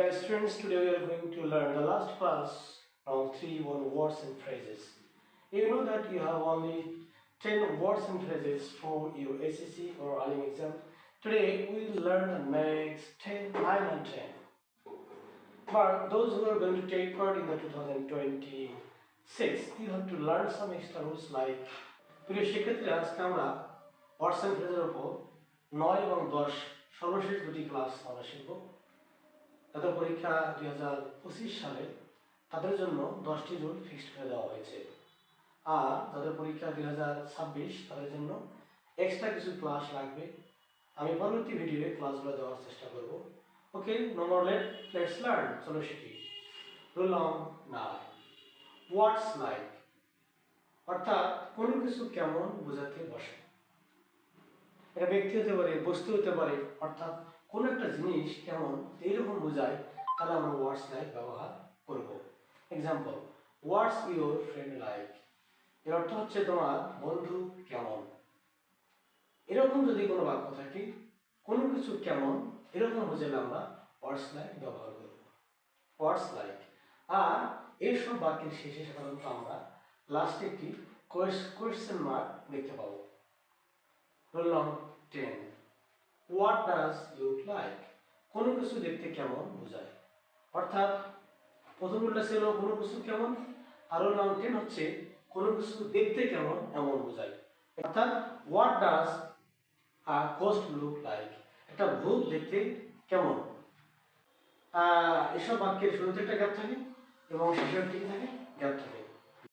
Dear students, today we are going to learn the last class of 3-1 words and phrases. You know that you have only 10 words and phrases for your SSC or ALIM exam. Today we will learn the next 10, 9 and 10. But those who are going to take part in the 2026, you have to learn some extra rules like প্রিয় শিক্ষার্থীরা আজকে আমরা ওয়ার্ডস and ফ্রেজের উপর 9 এবং 10 সর্বশেষ দুটি class আমরা শিখব। তাদের পরীক্ষা 2025 সালে তাদের জন্য 10টি রুল ফিক্সড করে দেওয়া হয়েছে, আর যাদের পরীক্ষা 2026 তাদের জন্য এক্সট্রা কিছু ক্লাস লাগবে। আমি পরবর্তী ভিডিওতে ক্লাসগুলো দেওয়ার চেষ্টা করব। ওকে, নো মোর লেটস লার্ন। চলো শিখি। রুল নাম্বার 9, হোয়াটস লাইক, অর্থাৎ কোনো কিছু কেমন বোঝাতে বসে। এটা ব্যক্তি হতে পারে, বস্তু হতে পারে, অর্থাৎ কোনো একটা জিনিস কেমন এইরকম বোঝায়, তাহলে আমরা হোয়াটস লাইক ব্যবহার করব। Example, what's your friend like, এর অর্থ হচ্ছে তোমার বন্ধু কেমন। এরকম যদি কোনো বাক্য থাকে, কোনো কিছু কেমন এরকম বোঝালে আমরা হোয়াটস লাইক ব্যবহার করব। হোয়াটস লাইক। আর এইসব বাক্যের শেষে সাধারণত আমরা লাস্টে একটি কোয়েশ্চেন মার্ক দেখতে পাবো। Rule number 10, what does look like, কোনো কিছু দেখতে কেমন বোঝায়। অর্থাৎ প্রথম রুলটা ছিল কোনো কিছু কেমন, আর রুল নাম্বার 10 হচ্ছে কোনো কিছু দেখতে কেমন এমন বোঝায়। অর্থাৎ what does a ghost look like, একটা ভূত দেখতে কেমন। এসব বাক্যের শুরুতে একটা গ্যাপ থাকে এবং শেষের দিকে থাকে গ্যাপ থাকে।